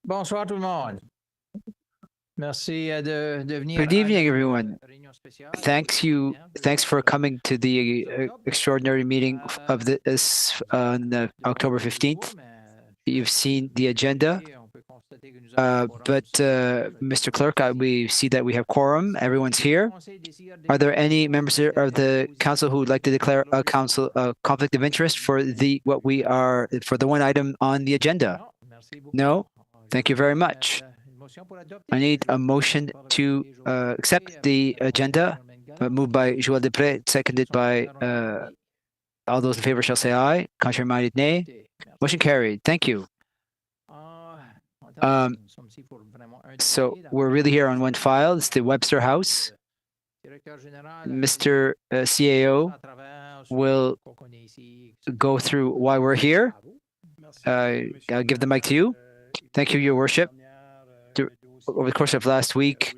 Bonsoir tout le monde. Merci de venir Good à evening, notre everyone. réunion spéciale. Thanks for coming to the extraordinary meeting of this on October 15th. You've seen the agenda, but Mr. Clerk, we see that we have quorum. Everyone's here. Are there any members of the council who would like to declare a conflict of interest for the one item on the agenda? No. Thank you very much. I need a motion to accept the agenda, moved by Joël Depré, seconded by all those in favor shall say aye. Contrary minded, nay. Motion carried. Thank you. So we're really here on one file. It's the Webster House. Mr. CAO will go through why we're here. I'll give the mic to you. Thank you, Your Worship. Over the course of last week,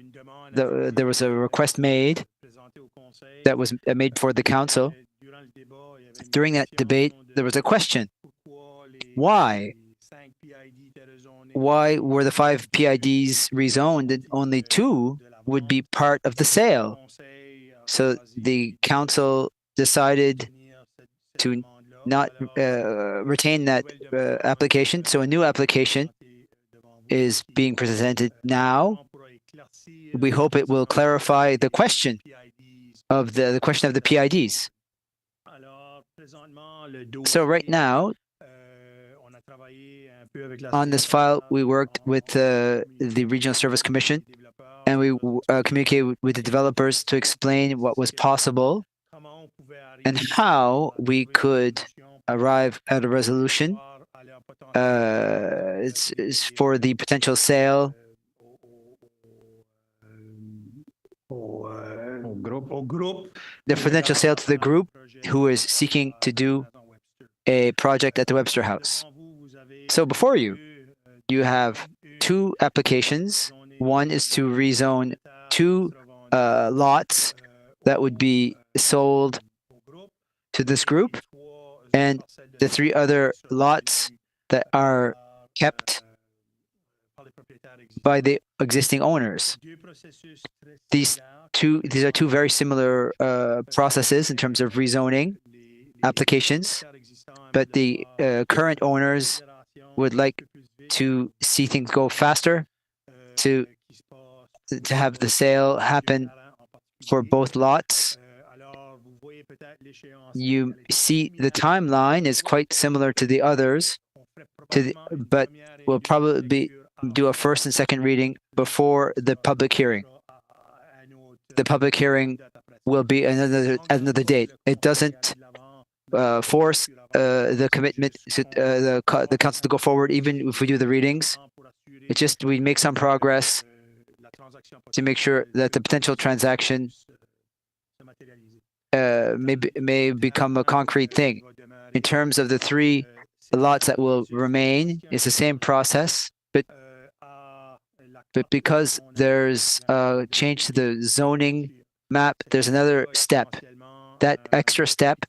there was a request made that was made for the council. During that debate, there was a question. Why were the 5 PIDs rezoned and only 2 would be part of the sale? So the council decided to not retain that application. So a new application is being presented now. We hope it will clarify the question of the PIDs. So right now, on this file, we worked with the Regional Service Commission, and we communicated with the developers to explain what was possible and how we could arrive at a resolution. It's for the potential sale the potential sale to the group who is seeking to do a project at the Webster House. So before you have 2 applications. One is to rezone 2 lots that would be sold to this group, and the 3 other lots that are kept by the existing owners. These are 2 very similar processes in terms of rezoning applications, but the current owners would like to see things go faster, to have the sale happen for both lots. You see the timeline is quite similar to the others, but we'll probably do a first and second reading before the public hearing. The public hearing will be another date. It doesn't force the commitment the council to go forward, even if we do the readings. It's just we make some progress to make sure that the potential transaction may become a concrete thing. In terms of the 3 lots that will remain, it's the same process, but because there's a change to the zoning map, there's another step. That extra step,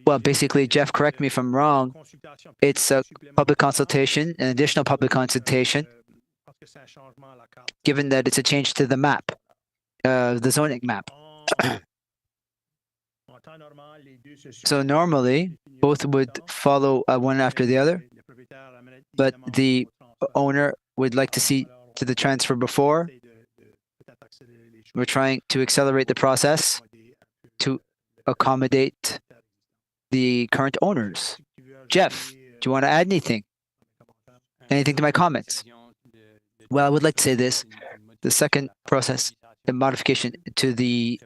well, basically, Jeff, correct me if I'm wrong, it's a public consultation, an additional public consultation, given that it's a change to the map, the zoning map. So normally, both would follow one after the other, but the owner would like to see to the transfer before. We're trying to accelerate the process to accommodate the current owners. Jeff, do you want to add anything? Anything to my comments? Well, I would like to say this. The second process, the modification to the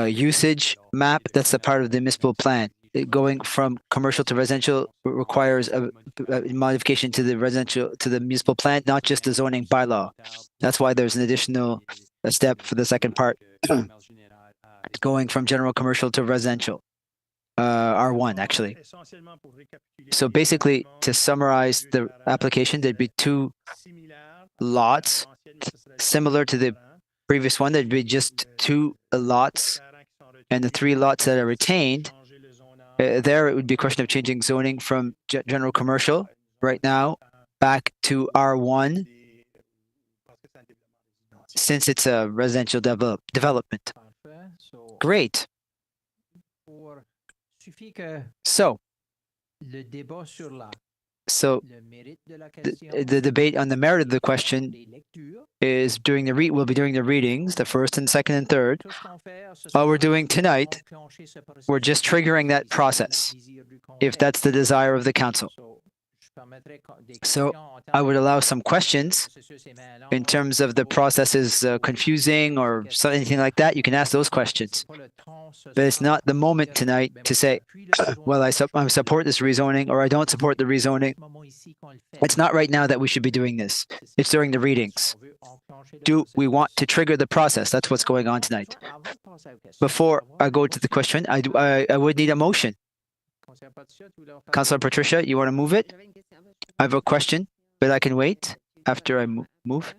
usage map, that's a part of the municipal plan. Going from commercial to residential requires a modification to the municipal plan, not just the zoning bylaw. That's why there's an additional step for the second part, going from general commercial to residential. R1, actually. So basically, to summarize the application, there'd be 2 lots, similar to the previous one. There'd be just 2 lots, and the 3 lots that are retained, there it would be a question of changing zoning from general commercial. Right now, back to R1 since it's a residential development. Parfait. Great. Suffit que So le débat sur le mérite de la question, the debate on the merit of the question des lectures, is we'll be doing the readings, the first and second and third. tout ce qu'on fait, ce All sont we're des doing tonight, enclencher ce processus we're just triggering that process, if that's the desire of the council. So I would allow some questions in terms of the process is confusing or anything like that. You can ask those questions. But it's not the moment tonight to say, well, I support this rezoning or I don't support the rezoning. It's not right now that we should be doing this. It's during the readings. Do we want to trigger the process? That's what's going on tonight. Before I go to the question, I would need a motion. Councilor Patricia, you want to move it? I have a question, but I can wait after I move.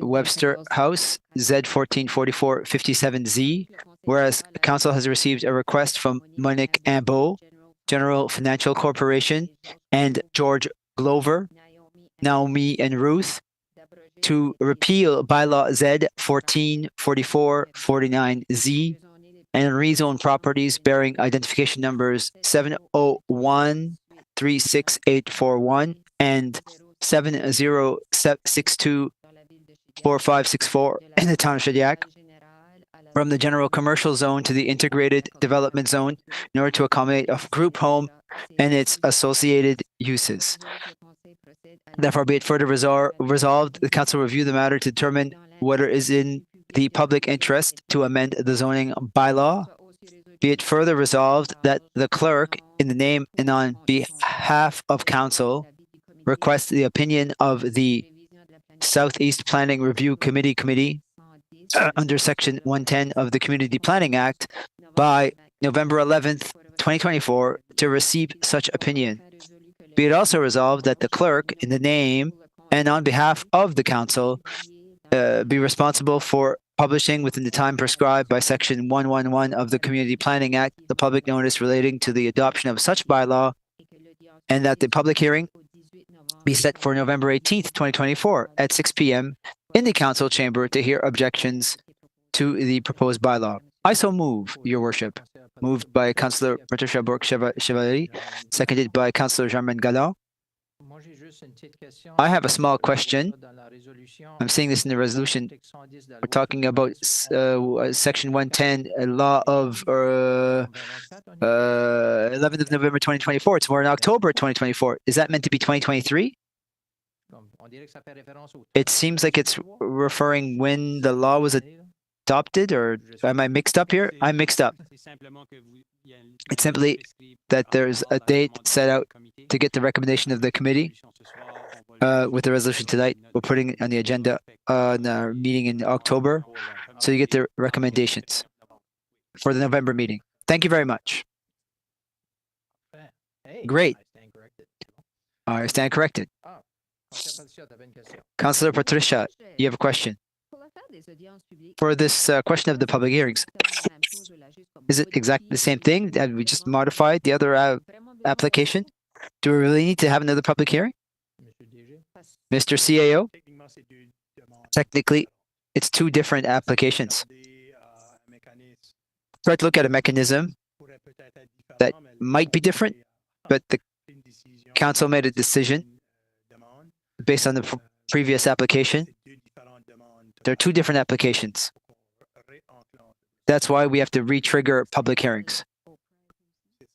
Webster House, Z144457Z, whereas Council has received a request from Monique Ambeau, General Financial Corporation, and George Glover, Naomi and Ruth, to repeal bylaw Z 144449Z and rezone properties bearing identification numbers 701-36841 and 70624564 in the town of Shediac from the general commercial zone to the integrated development zone in order to accommodate a group home and its associated uses. Therefore, be it further resolved, the council review the matter to determine whether it is in the public interest to amend the zoning bylaw. Be it further resolved that the clerk, in the name and on behalf of council, requests the opinion of the Southeast Planning Review Committee under Section 110 of the Community Planning Act by November 11th, 2024, to receive such opinion. Be it also resolved that the clerk, in the name and on behalf of the council, be responsible for publishing within the time prescribed by Section 111 of the Community Planning Act the public notice relating to the adoption of such bylaw, and that the public hearing be set for November 18th, 2024 at 6 p.m. in the council chamber to hear objections to the proposed bylaw. I so move, Your Worship. Moved by Councillor Patricia Bourque-Chevalier, seconded by Councillor Germaine Galland. I have a small question. I'm seeing this in the resolution. We're talking about Section 110, law of 11th of November 2024. It's more in October 2024. Is that meant to be 2023? It seems like it's referring when the law was adopted, or am I mixed up here? I'm mixed up. It's simply that there's a date set out to get the recommendation of the committee. With the resolution tonight, we're putting it on the agenda on our meeting in October, so you get the recommendations for the November meeting. Thank you very much. Great. I stand corrected. Councillor Patricia, you have a question. For this question of the public hearings, is it exactly the same thing that we just modified the other application? Do we really need to have another public hearing? Mr. CAO? Technically, it's two different applications. Try to look at a mechanism that might be different, but the council made a decision based on the previous application. There are two different applications. That's why we have to re-trigger public hearings.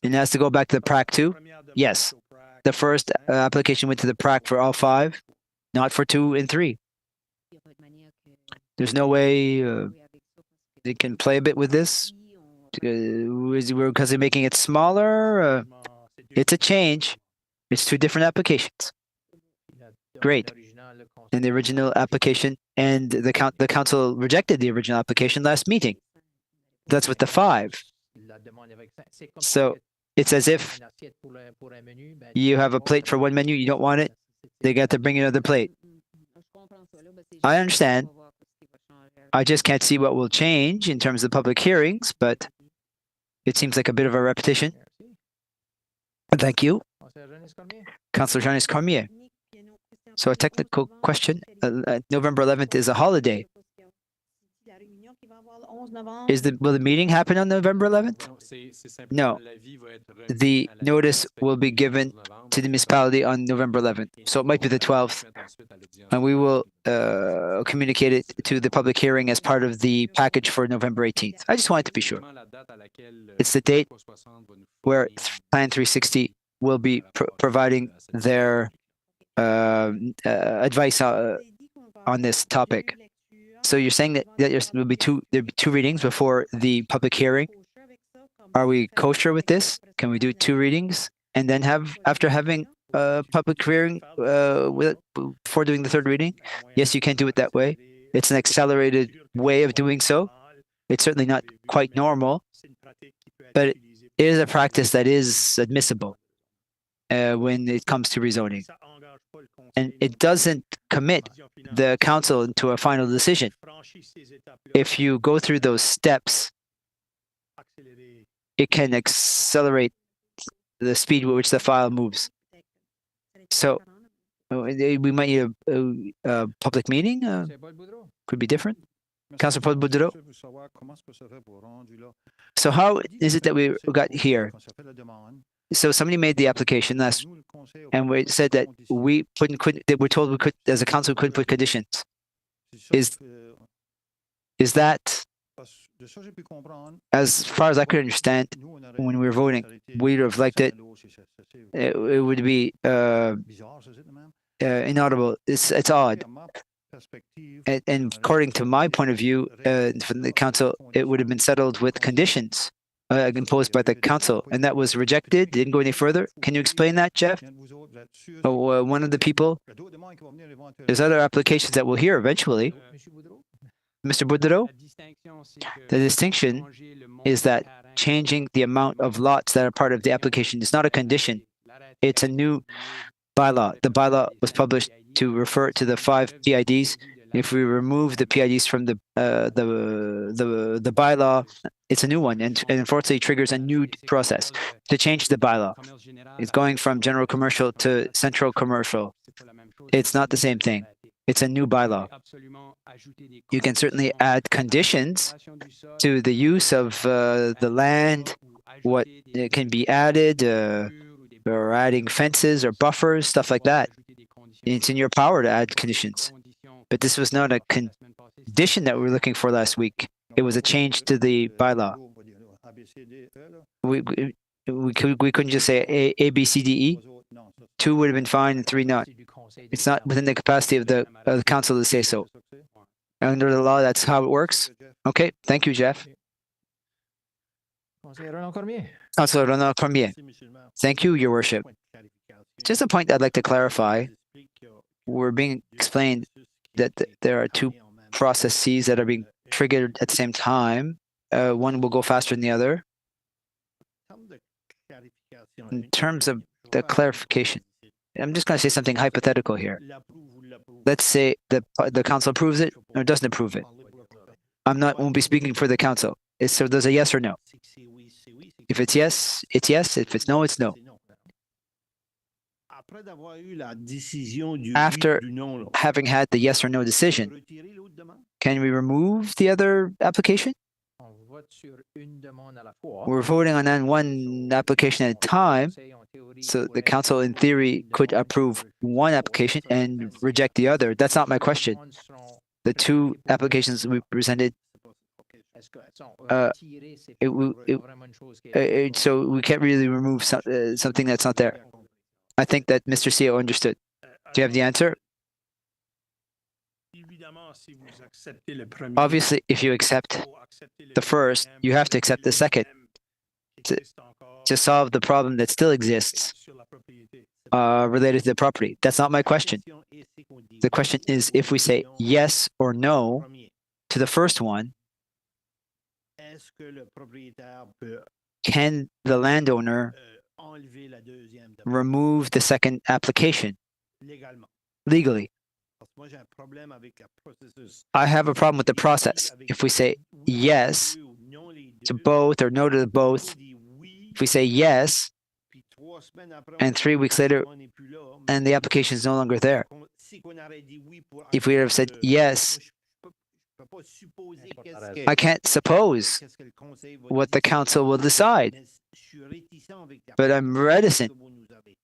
And it has to go back to the PRAC too? Yes. The first application went to the PRAC for all 5, not for 2 and 3. There's no way they can play a bit with this because they're making it smaller. It's a change. It's 2 different applications. Great. And the original application, and the council rejected the original application last meeting. That's with the 5. So it's as if you have a plate for one menu, you don't want it, they got to bring another plate. I understand. I just can't see what will change in terms of public hearings, but It seems like a bit of a repetition. Thank you. Councillor Janice Cormier. So a technical question. November 11th is a holiday. Will the meeting happen on November 11th? No. The notice will be given to the municipality on November 11th. So it might be the 12th. And we will communicate it to the public hearing as part of the package for November 18th. I just wanted to be sure. It's the date where Plan 360 will be providing their advice on this topic. So you're saying that there will be two readings before the public hearing. Are we kosher with this? Can we do 2 readings and then after having a public hearing before doing the 3rd reading? Yes, you can do it that way. It's an accelerated way of doing so. It's certainly not quite normal, but it is a practice that is admissible when it comes to rezoning. And it doesn't commit the council into a final decision. If you go through those steps, it can accelerate the speed with which the file moves. So we might need a public meeting. Could be different. Councillor Paul Boudreau. So how is it that we got here? So somebody made the application and we said that we're told we could, as a council, couldn't put conditions. Is that, as far as I could understand, when we were voting, we would have liked it. It would be inaudible. It's odd. And according to my point of view, from the council, it would have been settled with conditions imposed by the council, and that was rejected. Didn't go any further. Can you explain that, Jeff? One of the people. There's other applications that we'll hear eventually. Mr. Boudreau, the distinction is that changing the amount of lots that are part of the application is not a condition. It's a new bylaw. The bylaw was published to refer to the 5 PIDs. If we remove the PIDs from the bylaw, it's a new one, and unfortunately triggers a new process to change the bylaw. It's going from general commercial to central commercial. It's not the same thing. It's a new bylaw. You can certainly add conditions to the use of the land, what can be added, or adding fences or buffers, stuff like that. It's in your power to add conditions. But this was not a condition that we were looking for last week. It was a change to the bylaw. We couldn't just say A, B, C, D, E. 2 would have been fine and 3 not. It's not within the capacity of the council to say so. Under the law, that's how it works. Okay, thank you, Jeff. Councillor Ronald Cormier. Thank you, Your Worship. Just a point I'd like to clarify. We're being explained that there are 2 processes that are being triggered at the same time. One will go faster than the other. In terms of the clarification, I'm just going to say something hypothetical here. Let's say the council approves it or doesn't approve it. Won't be speaking for the council. So there's a yes or no. If it's yes, it's yes. If it's no, it's no. After having had the yes or no decision, can we remove the other application? We're voting on one application at a time, so the council, in theory, could approve one application and reject the other. That's not my question. The 2 applications we presented, so we can't really remove something that's not there. I think that Mr. CEO understood. Do you have the answer? Obviously, if you accept the first, you have to accept the second to solve the problem that still exists related to the property. That's not my question. The question is, if we say yes or no to the first one, can the landowner remove the second application legally? I have a problem with the process. If we say yes to both or no to both, if we say yes, and 3 weeks later, and the application is no longer there. If we have said yes, I can't suppose what the council will decide, but I'm reticent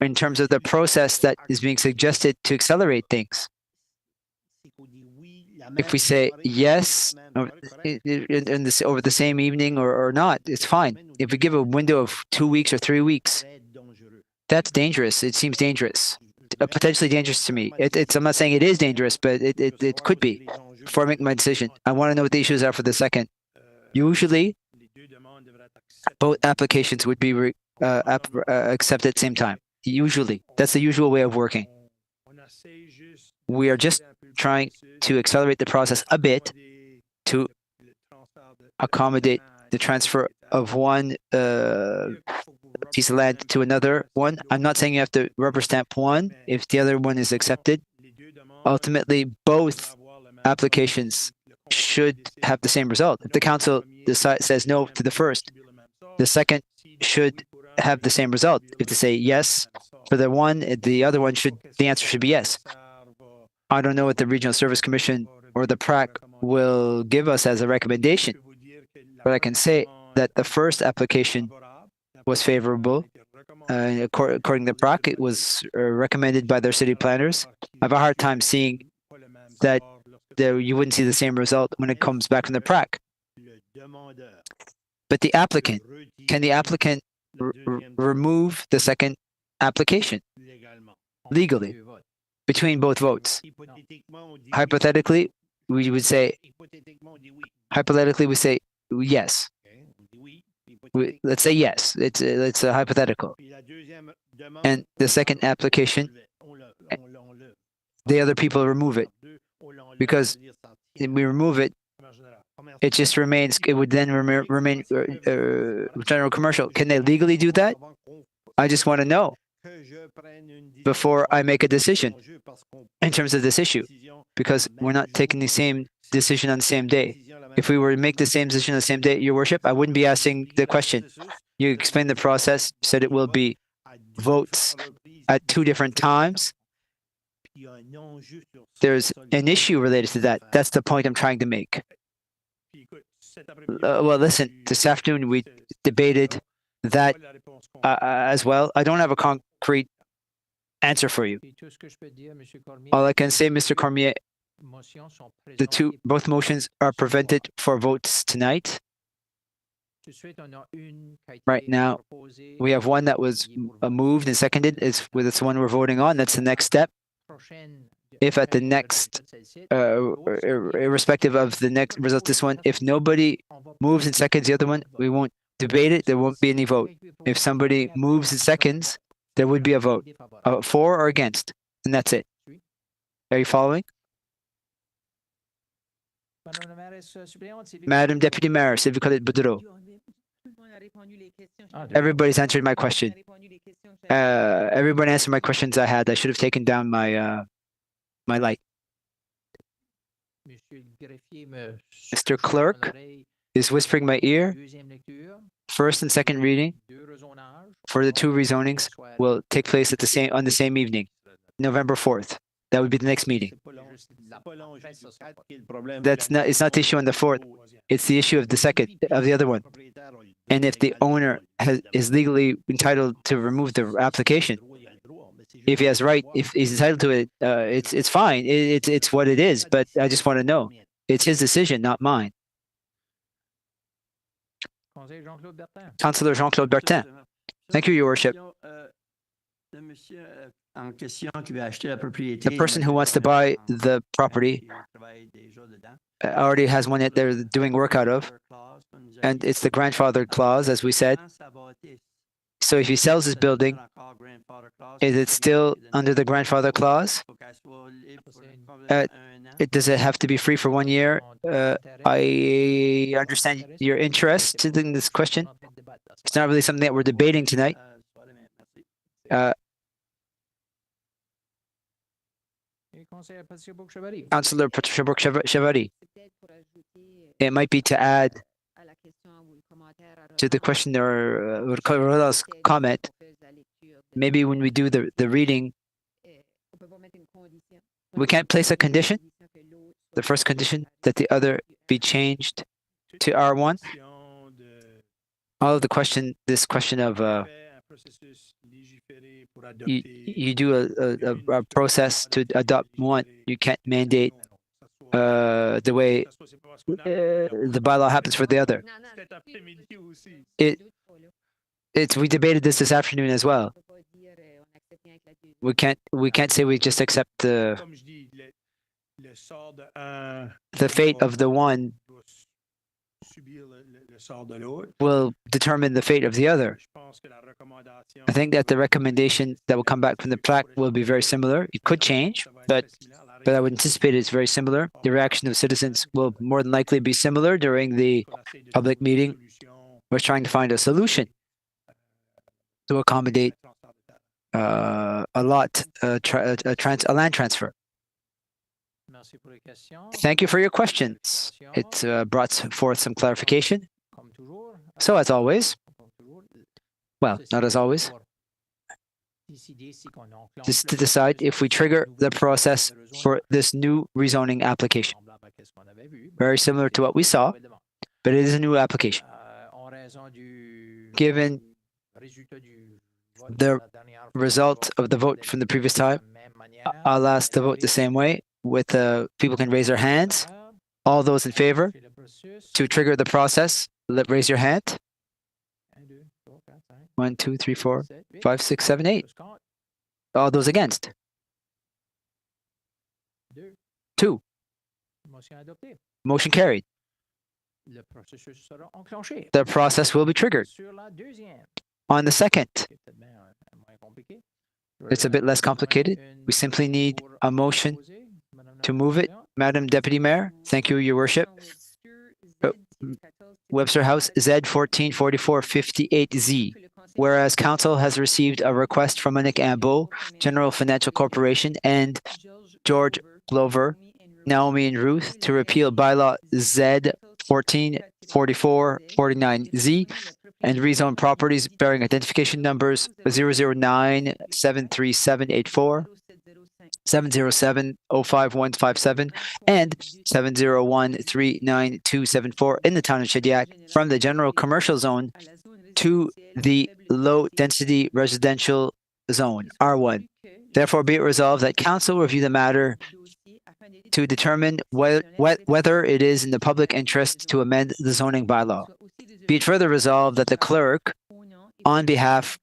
in terms of the process that is being suggested to accelerate things. If we say yes over the same evening or not, it's fine. If we give a window of 2 weeks or 3 weeks, that's dangerous. It seems dangerous, potentially dangerous to me. I'm not saying it is dangerous, but it could be. Before I make my decision, I want to know what the issues are for the second. Usually, both applications would be accepted at the same time. Usually, that's the usual way of working. We are just trying to accelerate the process a bit to accommodate the transfer of one piece of land to another one. I'm not saying you have to rubber stamp one if the other one is accepted. Ultimately, both applications should have the same result. If the council says no to the first, the second should have the same result. If they say yes for the one, the other one the answer should be yes. I don't know what the Regional Service Commission or the PRAC will give us as a recommendation, but I can say that the first application was favorable. According to the PRAC, it was recommended by their city planners. I have a hard time seeing that you wouldn't see the same result when it comes back from the PRAC. But the applicant, can the applicant remove the second application legally between both votes? Hypothetically, we say yes. Let's say yes. It's a hypothetical. And the second application, the other people remove it. Because if we remove it, it just remains, it would then remain general commercial. Can they legally do that? I just want to know before I make a decision in terms of this issue, because we're not taking the same decision on the same day. If we were to make the same decision on the same day, Your Worship, I wouldn't be asking the question. You explained the process, said it will be votes at 2 different times. There's an issue related to that. That's the point I'm trying to make. Well, listen, this afternoon we debated that as well. I don't have a concrete answer for you. All I can say, Mr. Cormier, both motions are prevented for votes tonight. Right now, we have one that was moved and seconded. It's the one we're voting on. That's the next step. If at the next, irrespective of the next result, this one, if nobody moves and seconds the other one, we won't debate it. There won't be any vote. If somebody moves and seconds, there would be a vote, for or against, and that's it. Are you following? Madam Deputy Mayor, Sylvie Colette Boudreau. Everybody's answered my question. Everybody answered my questions I had. I should have taken down my my light. Mr. Clerk is whispering my ear. First and second reading for the 2 rezonings will take place on the same evening, November 4th. That would be the next meeting. It's not the issue on the 4th. It's the issue of the other one. And if the owner is legally entitled to remove the application, if he has right, if he's entitled to it, it's fine. It's what it is. But I just want to know, it's his decision, not mine. Councillor Jean-Claude Bertin. Thank you, Your Worship. The person who wants to buy the property already has one that they're doing work out of, and it's the grandfather clause, as we said. So if he sells his building, is it still under the grandfather clause? Does it have to be free for 1 year? I understand your interest in this question. It's not really something that we're debating tonight. Councillor Patricia Chevary. It might be to add to the question or comment. Maybe when we do the reading, we can't place a condition. The first condition that the other be changed to R1. All of this question of you do a process to adopt one. You can't mandate the way the bylaw happens for the other. We debated this afternoon as well. We can't say we just accept the fate of the one will determine the fate of the other. I think that the recommendation that will come back from the plaque will be very similar. It could change, but I would anticipate it's very similar. The reaction of citizens will more than likely be similar during the public meeting. We're trying to find a solution to accommodate a land transfer. Thank you for your questions. It brought forth some clarification. So as always, well, not as always, just to decide if we trigger the process for this new rezoning application. Very similar to what we saw, but it is a new application. Given the result of the vote from the previous time, I'll ask the vote the same way. With people can raise their hands. All those in favor to trigger the process, raise your hand. 1, 2, 3, 4, 5, 6, 7, 8. All those against? 2. Motion carried. The process will be triggered. On the second, it's a bit less complicated. We simply need a motion to move it. Madam Deputy Mayor, thank you, Your Worship. Webster House Z144458Z. Whereas Council has received a request from Monique Ambeau, General Financial Corporation, and George Glover, Naomi and Ruth to repeal bylaw Z144449Z and rezone properties bearing identification numbers 009-73784, 707-05157, and 701-39274 in the town of Shediac from the general commercial zone to the low-density residential zone, R1. Therefore, be it resolved that Council review the matter to determine whether it is in the public interest to amend the zoning bylaw. Be it further resolved that the clerk, on behalf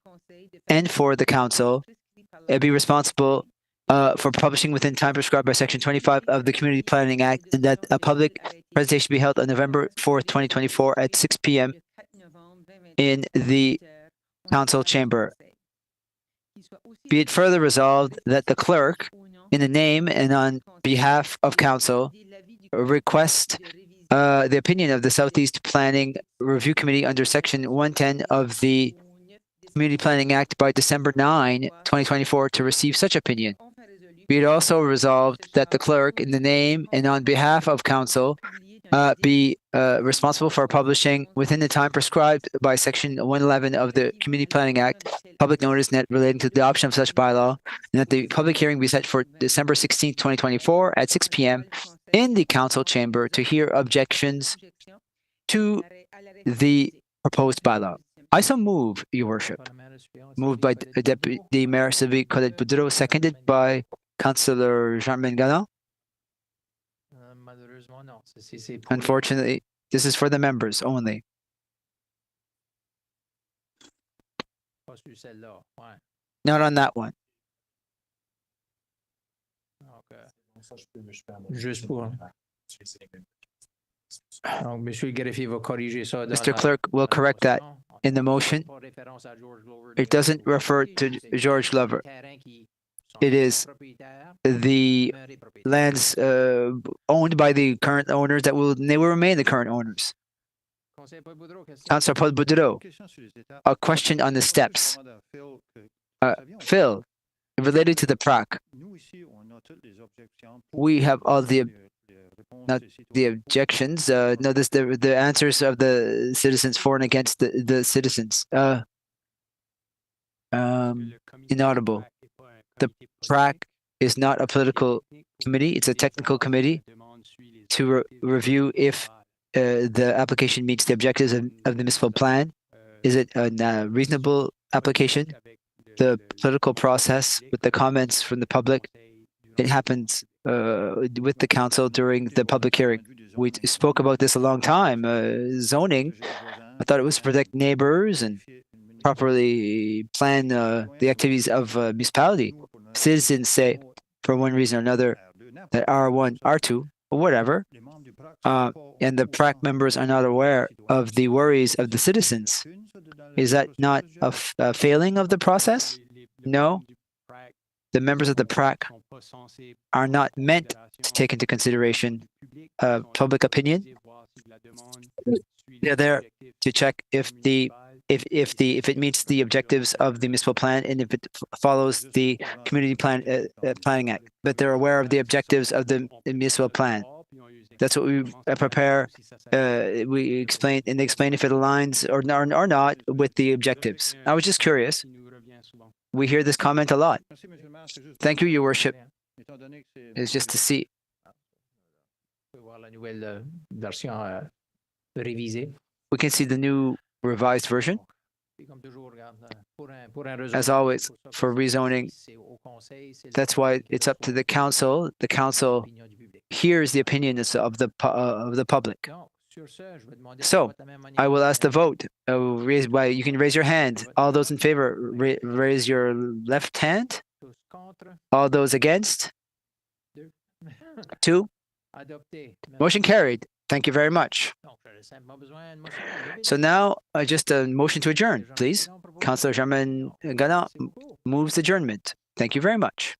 and for the Council, be responsible for publishing within time prescribed by Section 25 of the Community Planning Act, and that a public presentation be held on November 4th, 2024 at 6 p.m. in the Council chamber. Be it further resolved that the clerk, in the name and on behalf of Council, request the opinion of the Southeast Planning Review Committee under Section 110 of the Community Planning Act by December 9, 2024 to receive such opinion. Be it also resolved that the clerk, in the name and on behalf of Council, be responsible for publishing within the time prescribed by Section 111 of the Community Planning Act, public notice net relating to the adoption of such bylaw, and that the public hearing be set for December 16, 2024 at 6 p.m. in the Council chamber to hear objections to the proposed bylaw. I so move, Your Worship. Moved by Deputy Mayor Sylvie Colette Boudreau, seconded by Councillor Jean-Marie Galland. Unfortunately, this is for the members only. Not on that one. Mr. Clerk will correct that in the motion. It doesn't refer to George Glover. It is the lands owned by the current owners they will remain the current owners. Councillor Paul Boudreau, a question on the steps. Phil, Related to the PRAC, we have all the not the objections. No, this the answers of the citizens for and against the citizens. Inaudible. The PRAC is not a political committee; it's a technical committee to review if the application meets the objectives of the municipal plan. Is it a reasonable application? The political process with the comments from the public, it happens with the council during the public hearing. We spoke about this a long time. Zoning, I thought it was to protect neighbors and properly plan the activities of municipality. Citizens say, for one reason or another, that R1, R2, or whatever, and the PRAC members are not aware of the worries of the citizens. Is that not a failing of the process? No. The members of the PRAC are not meant to take into consideration public opinion. They're there to check if it meets the objectives of the municipal plan and if it follows the community planning act. But they're aware of the objectives of the municipal plan. That's what we prepare. We explain and they explain if it aligns or not with the objectives. I was just curious. We hear this comment a lot. Thank you, Your Worship. It's just to see. We can see the new revised version. As always, for rezoning, that's why it's up to the council. The council hears the opinions of the public. So, I will ask the vote. You can raise your hand. All those in favor, raise your left hand. All those against? 2. Motion carried. Thank you very much. So now, just a motion to adjourn, please. Councillor Germain Gana moves adjournment. Thank you very much.